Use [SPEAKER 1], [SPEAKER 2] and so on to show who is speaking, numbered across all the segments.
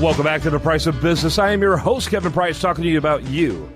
[SPEAKER 1] Welcome back to The Price of Business. I am your host, Kevin Price, talking to you about you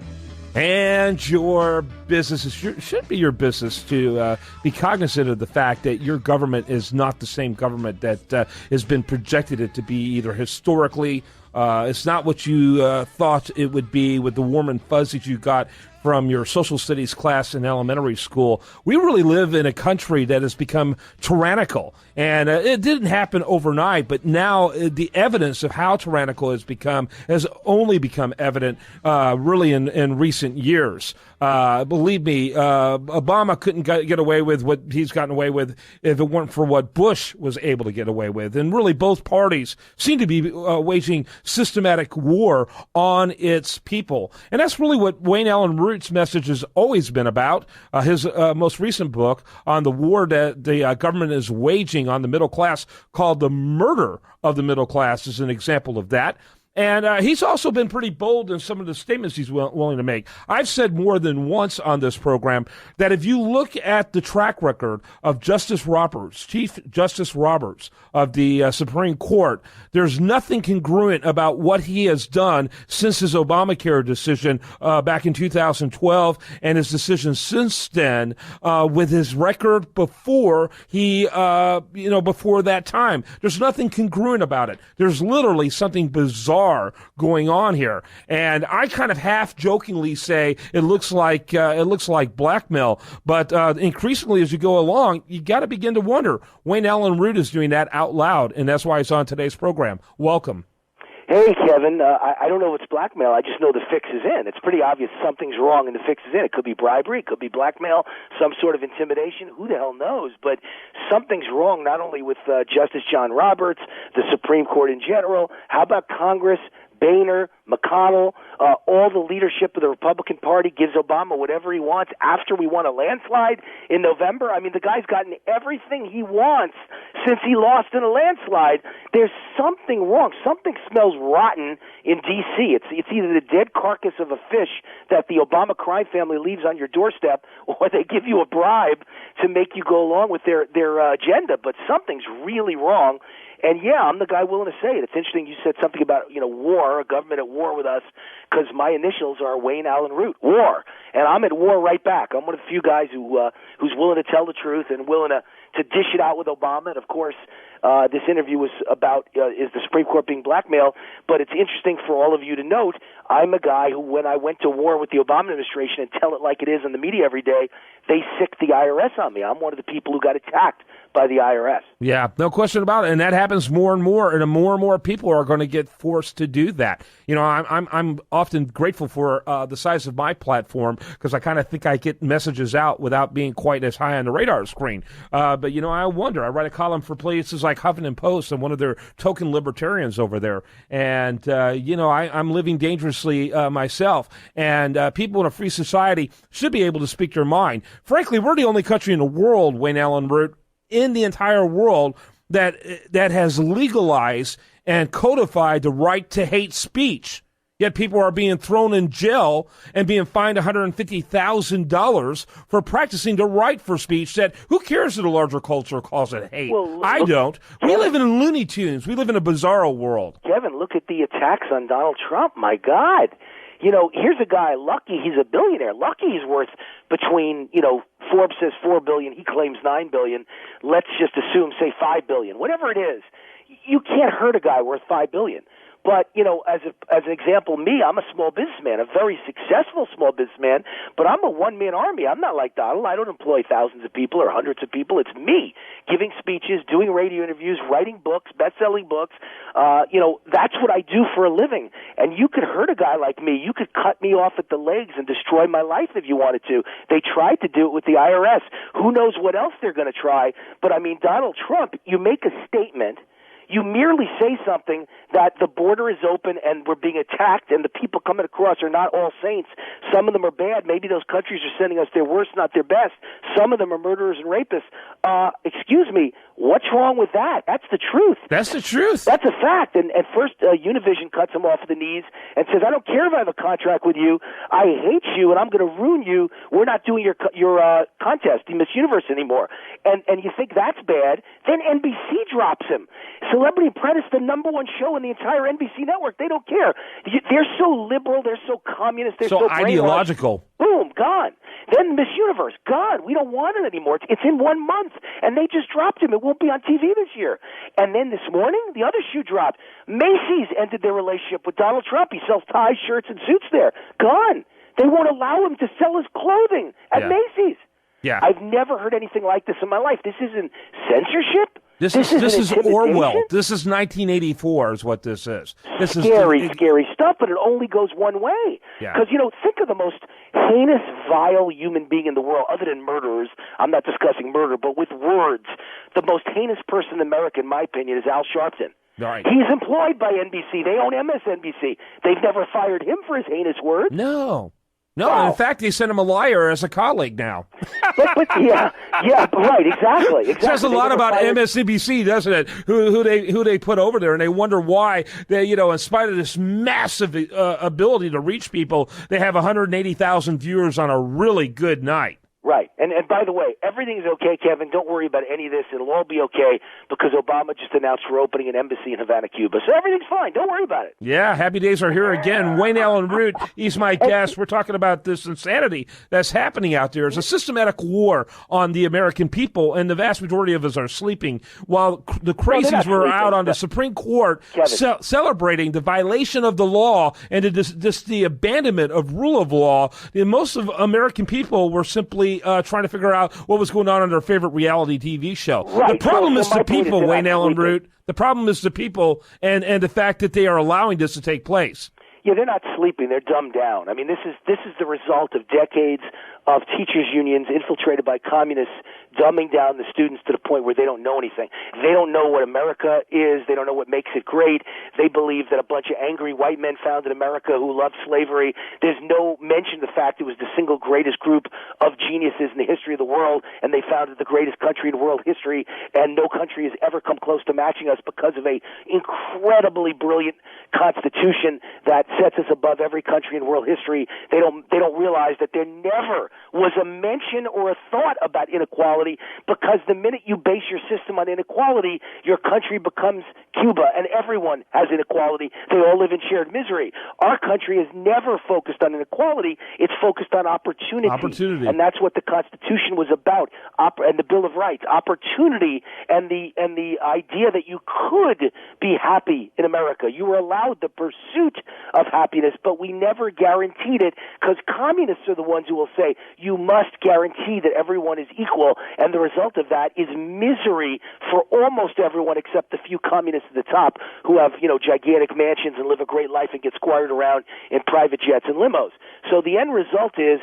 [SPEAKER 1] and your business. It should be your business to be cognizant of the fact that your government is not the same government that has been projected it to be either historically. It's not what you thought it would be with the warm and fuzzies you got from your social studies class in elementary school. We really live in a country that has become tyrannical. And it didn't happen overnight, but now the evidence of how tyrannical it's become has only become evident really in recent years. Believe me, Obama couldn't get away with what he's gotten away with if it weren't for what Bush was able to get away with. And really both parties seem to be waging systematic war on its people. And that's really what Wayne Allyn Root's message has always been about. His most recent book on the war that the government is waging on the middle class, called The Murder of the Middle Class, is an example of that. And he's also been pretty bold in some of the statements he's willing to make. I've said more than once on this program that if you look at the track record of Justice Roberts, Chief Justice Roberts of the Supreme Court, there's nothing congruent about what he has done since his Obamacare decision back in 2012 and his decision since then with his record before he, before that time. There's nothing congruent about it. There's literally something bizarre going on here, and I kind of half jokingly say it looks like blackmail. But increasingly, as you go along, you got to begin to wonder. Wayne Allyn Root is doing that out loud, and that's why he's on today's program. Welcome.
[SPEAKER 2] Hey, Kevin, I don't know what's blackmail. I just know the fix is in. It's pretty obvious something's wrong and the fix is in. It could be bribery, it could be blackmail, some sort of intimidation. Who the hell knows? But something's wrong not only with Justice John Roberts, the Supreme Court in general. How about Congress? Boehner, McConnell, all the leadership of the Republican Party gives Obama whatever he wants after we won a landslide in November. I mean, the guy's gotten everything he wants since he lost in a landslide. There's something wrong. Something smells rotten in D.C. It's either the dead carcass of a fish that the Obama crime family leaves on your doorstep, or they give you a bribe to make you go along with their agenda. But something's really wrong. And, yeah, I'm the guy willing to say it. It's interesting you said something about, war, a government at war with us, because my initials are Wayne Allyn Root, war. And I'm at war right back. I'm one of the few guys who's willing to tell the truth and willing to dish it out with Obama. And, of course, this interview was about is the Supreme Court being blackmailed. But it's interesting for all of you to note, I'm a guy who, when I went to war with the Obama administration and tell it like it is in the media every day, they sicked the IRS on me. I'm one of the people who got attacked by the IRS. Yeah,
[SPEAKER 1] no question about it. And that happens more and more more people are going to get forced to do that. I'm often grateful for the size of my platform, because I kind of think I get messages out without being quite as high on the radar screen. But I wonder. I write a column for places like Huffington Post. I'm one of their token libertarians over there. And, I'm living dangerously myself. And people in a free society should be able to speak their mind. Frankly, we're the only country in the world, Wayne Allyn Root, in the entire world that has legalized and codified the right to hate speech. Yet people are being thrown in jail and being fined $150,000 for practicing the right for speech that, who cares if the larger culture calls it hate? Well, I don't. We live in Looney Tunes. We live in a bizarro world.
[SPEAKER 2] Kevin, look at the attacks on Donald Trump. My God. Here's a guy, lucky he's a billionaire. Lucky he's worth between, Forbes says $4 billion, he claims $9 billion. Let's just assume, say, $5 billion. Whatever it is, you can't hurt a guy worth $5 billion. But, as an example, me, I'm a small businessman, a very successful small businessman, but I'm a one-man army. I'm not like Donald. I don't employ thousands of people or hundreds of people. It's me giving speeches, doing radio interviews, writing books, best-selling books. That's what I do for a living. And you could hurt a guy like me. You could cut me off at the legs and destroy my life if you wanted to. They tried to do it with the IRS. Who knows what else they're going to try? But, Donald Trump, you make a statement. You merely say something that the border is open and we're being attacked and the people coming across are not all saints. Some of them are bad. Maybe those countries are sending us their worst, not their best. Some of them are murderers and rapists. Excuse me, what's wrong with that? That's the truth.
[SPEAKER 1] That's the truth.
[SPEAKER 2] That's a fact. And first, Univision cuts him off the knees and says, I don't care if I have a contract with you. I hate you and I'm going to ruin you. We're not doing your contest, the Miss Universe, anymore. And you think that's bad. Then NBC drops him. Celebrity Apprentice, the number one show in the entire NBC network. They don't care. They're so liberal. They're so communist. They're so
[SPEAKER 1] ideological.
[SPEAKER 2] Boom, gone. Then Miss Universe, gone. We don't want it anymore. It's in 1 month, and they just dropped him. It won't be on TV this year. And then this morning, the other shoe dropped. Macy's ended their relationship with Donald Trump. He sells ties, shirts, and suits there. Gone. They won't allow him to sell his clothing at Macy's.
[SPEAKER 1] Yeah.
[SPEAKER 2] I've never heard anything like this in my life. This isn't censorship.
[SPEAKER 1] This is Orwell. This is 1984 is what this is. This is
[SPEAKER 2] scary stuff, but it only goes one way.
[SPEAKER 1] Yeah.
[SPEAKER 2] Because, think of the most heinous, vile human being in the world, other than murderers. I'm not discussing murder, but with words. The most heinous person in America, in my opinion, is Al Sharpton.
[SPEAKER 1] Right.
[SPEAKER 2] He's employed by NBC. They own MSNBC. They've never fired him for his heinous words.
[SPEAKER 1] No. Wow. In fact, they sent him a liar as a colleague now.
[SPEAKER 2] but right, exactly.
[SPEAKER 1] It says a lot about MSNBC, doesn't it? Who they put over there, and they wonder why they, in spite of this massive ability to reach people, they have 180,000 viewers on a really good night.
[SPEAKER 2] Right. And by the way, everything's okay, Kevin. Don't worry about any of this. It'll all be okay because Obama just announced we're opening an embassy in Havana, Cuba. So everything's fine. Don't worry about it.
[SPEAKER 1] Yeah, happy days are here again. Wayne Allyn Root, he's my guest. We're talking about this insanity that's happening out there. It's a systematic war on the American people, and the vast majority of us are sleeping while the crazies were out on the Supreme Court celebrating the violation of the law and the abandonment of rule of law. And most of American people were simply trying to figure out what was going on their favorite reality TV show. Right. The problem is the people, Wayne Allyn Root. The problem is the people and the fact that they are allowing this to take place.
[SPEAKER 2] Yeah, they're not sleeping. They're dumbed down. I mean, this is the result of decades of teachers' unions infiltrated by communists dumbing down the students to the point where they don't know anything. They don't know what America is. They don't know what makes it great. They believe that a bunch of angry white men founded America who loved slavery. There's no mention of the fact it was the single greatest group of geniuses in the history of the world, and they founded the greatest country in world history, and no country has ever come close to matching us because of a incredibly brilliant constitution that sets us above every country in world history. They don't realize that there never was a mention or a thought about inequality, because the minute you base your system on inequality, your country becomes Cuba, and everyone has inequality. They all live in shared misery. Our country has never focused on inequality. It's focused on opportunity. And that's what the Constitution was about, and the Bill of Rights. Opportunity and the idea that you could be happy in America. You were allowed the pursuit of happiness, but we never guaranteed it, because communists are the ones who will say, you must guarantee that everyone is equal, and the result of that is misery for almost everyone except the few communists at the top who have, gigantic mansions and live a great life and get squired around in private jets and limos. So the end result is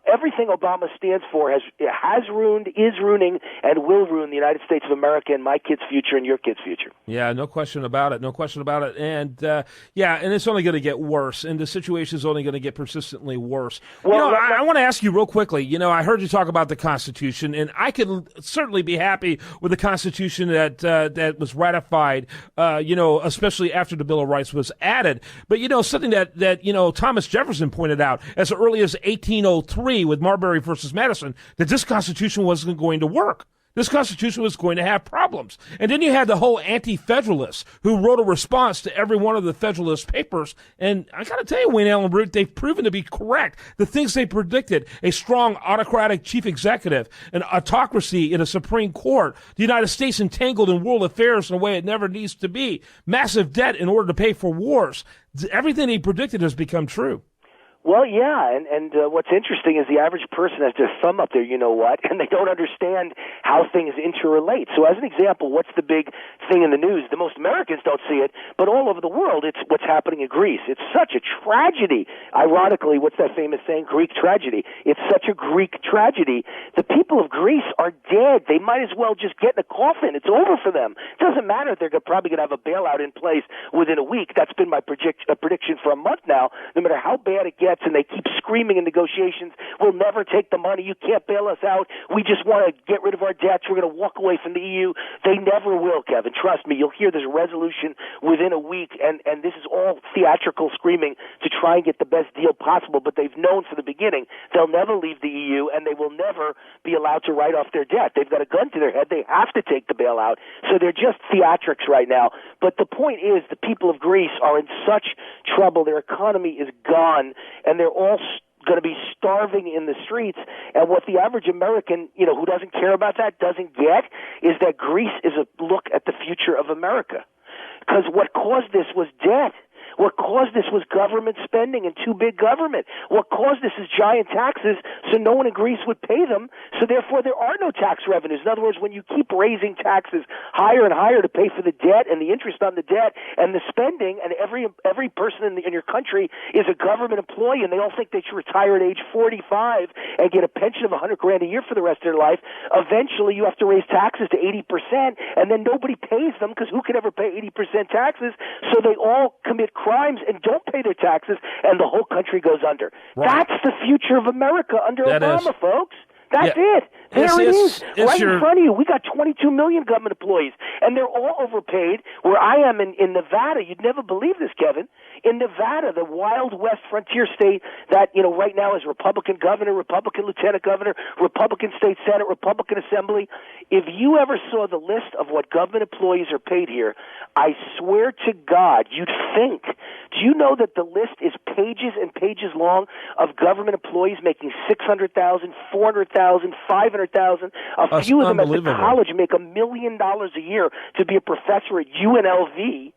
[SPEAKER 2] everything Obama stands for has ruined, is ruining, and will ruin the United States of America and my kids' future and your kids' future.
[SPEAKER 1] Yeah, no question about it. No question about it. And, and it's only going to get worse, and the situation is only going to get persistently worse. Well, I want to ask you real quickly, I heard you talk about the Constitution, and I could certainly be happy with the Constitution that was ratified, especially after the Bill of Rights was added. But, something that Thomas Jefferson pointed out as early as 1803 with Marbury versus Madison, that this Constitution wasn't going to work. This Constitution was going to have problems. And then you had the whole anti-Federalists who wrote a response to every one of the Federalist papers. And I got to tell you, Wayne Allyn Root, they've proven to be correct. The things they predicted, a strong autocratic chief executive, an autocracy in a Supreme Court, the United States entangled in world affairs in a way it never needs to be, massive debt in order to pay for wars. Everything he predicted has become true.
[SPEAKER 2] Well, yeah, and what's interesting is the average person has their thumb up there, and they don't understand how things interrelate. So as an example, what's the big thing in the news? The most Americans don't see it, but all over the world, it's what's happening in Greece. It's such a tragedy. Ironically, what's that famous saying? Greek tragedy. It's such a Greek tragedy. The people of Greece are dead. They might as well just get in a coffin. It's over for them. It doesn't matter if they're probably going to have a bailout in place within a week. That's been my prediction for a month now. No matter how bad it gets, debts, and they keep screaming in negotiations, we'll never take the money, you can't bail us out, we just want to get rid of our debts, we're going to walk away from the EU. They never will, Kevin. Trust me, you'll hear there's a resolution within a week, and this is all theatrical screaming to try and get the best deal possible, but they've known from the beginning they'll never leave the EU, and they will never be allowed to write off their debt. They've got a gun to their head. They have to take the bailout. So they're just theatrics right now. But the point is the people of Greece are in such trouble. Their economy is gone, and they're all going to be starving in the streets. And what the average American, who doesn't care about that, doesn't get is that Greece is a look at the future of America. Because what caused this was debt. What caused this was government spending and too big government. What caused this is giant taxes, so no one in Greece would pay them, so therefore there are no tax revenues. In other words, when you keep raising taxes higher and higher to pay for the debt and the interest on the debt and the spending, and every person in your country is a government employee, and they all think they should retire at age 45 and get a pension of $100,000 a year for the rest of their life, eventually you have to raise taxes to 80%, and then nobody pays them because who could ever pay 80% taxes? So they all commit crimes and don't pay their taxes, and the whole country goes under. Right. That's the future of America under Obama, folks. That's it. There it is. Right in front of you. We got 22 million government employees, and they're all overpaid. Where I am in Nevada, you'd never believe this, Kevin. In Nevada, the Wild West frontier state that, right now is Republican governor, Republican lieutenant governor, Republican state senate, Republican assembly. If you ever saw the list of what government employees are paid here, I swear to God, you'd think. Do you know that the list is pages and pages long of government employees making $600,000, $400,000, $500,000? A few of them at the college make $1 million a year to be a professor at UNLV.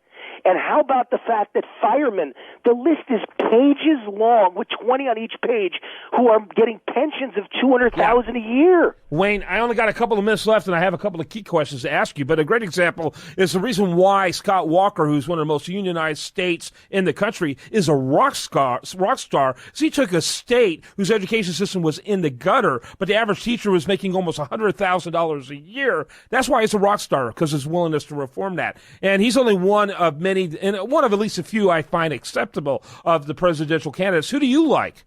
[SPEAKER 2] And how about the fact that firemen, the list is pages long with 20 on each page, who are getting pensions of $200,000 a year.
[SPEAKER 1] Wayne, I only got a couple of minutes left, and I have a couple of key questions to ask you. But a great example is the reason why Scott Walker, who's one of the most unionized states in the country, is a rock star. So he took a state whose education system was in the gutter, but the average teacher was making almost $100,000 a year. That's why he's a rock star, because his willingness to reform that. And he's only one of many, and one of at least a few I find acceptable of the presidential candidates. Who do you like?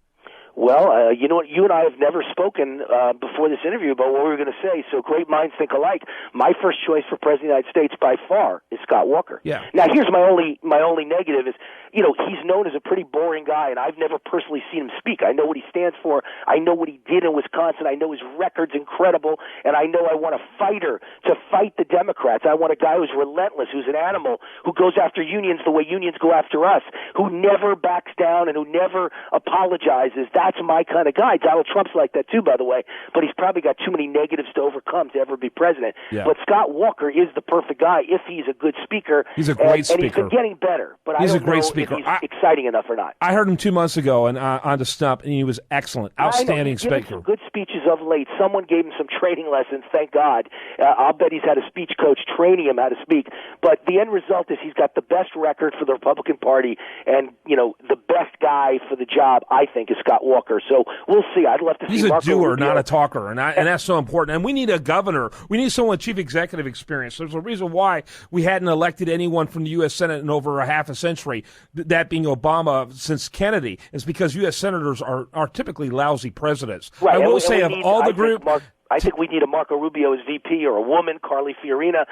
[SPEAKER 2] Well, you know what? You and I have never spoken before this interview about what we were going to say, so great minds think alike. My first choice for President of the United States by far is Scott Walker.
[SPEAKER 1] Yeah.
[SPEAKER 2] Now, here's my only negative is, he's known as a pretty boring guy, and I've never personally seen him speak. I know what he stands for. I know what he did in Wisconsin. I know his record's incredible, and I know I want a fighter to fight the Democrats. I want a guy who's relentless, who's an animal, who goes after unions the way unions go after us, who never backs down and who never apologizes. That's my kind of guy. Donald Trump's like that too, by the way, but he's probably got too many negatives to overcome to ever be president.
[SPEAKER 1] Yeah.
[SPEAKER 2] But Scott Walker is the perfect guy if he's a good speaker.
[SPEAKER 1] He's a great speaker.
[SPEAKER 2] And he's been getting better, but I don't know if he's exciting enough or not.
[SPEAKER 1] I heard him 2 months ago on the stump, and he was excellent. Outstanding speaker.
[SPEAKER 2] Some good speeches of late. Someone gave him some training lessons, thank God. I'll bet he's had a speech coach training him how to speak. But the end result is he's got the best record for the Republican Party, and, the best guy for the job, I think, is Scott Walker. So we'll see. I'd love to see
[SPEAKER 1] He's
[SPEAKER 2] Marco
[SPEAKER 1] a doer,
[SPEAKER 2] Rubio.
[SPEAKER 1] not a talker, and that's so important. And we need a governor. We need someone with chief executive experience. There's a reason why we hadn't elected anyone from the U.S. Senate in over a half a century, that being Obama since Kennedy, is because U.S. senators are typically lousy presidents.
[SPEAKER 2] Right.
[SPEAKER 1] I will say, of all the group...
[SPEAKER 2] I think we need a Marco Rubio as VP, or a woman, Carly Fiorina,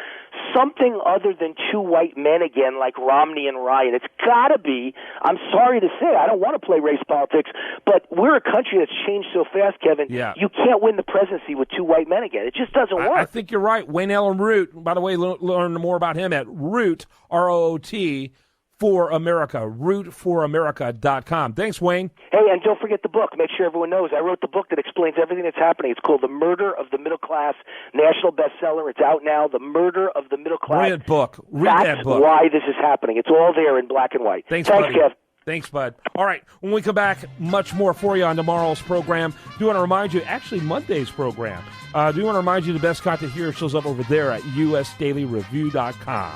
[SPEAKER 2] something other than two white men again, like Romney and Ryan. It's got to be, I'm sorry to say, I don't want to play race politics, but we're a country that's changed so fast, Kevin.
[SPEAKER 1] Yeah.
[SPEAKER 2] You can't win the presidency with two white men again. It just doesn't work.
[SPEAKER 1] I think you're right. Wayne Allen Root, by the way, learn more about him at Root, R-O-O-T, for America, rootforamerica.com. Thanks, Wayne.
[SPEAKER 2] Hey, and don't forget the book. Make sure everyone knows. I wrote the book that explains everything that's happening. It's called The Murder of the Middle Class, national bestseller. It's out now. The Murder of the Middle Class.
[SPEAKER 1] Brilliant book. Read that book.
[SPEAKER 2] That's why this is happening. It's all there in black and white.
[SPEAKER 1] Thanks,
[SPEAKER 2] buddy.
[SPEAKER 1] Kev. Thanks, bud. All right, when we come back, much more for you on tomorrow's program. Do want to remind you, actually Monday's program, do want to remind you the best content here shows up over there at usdailyreview.com.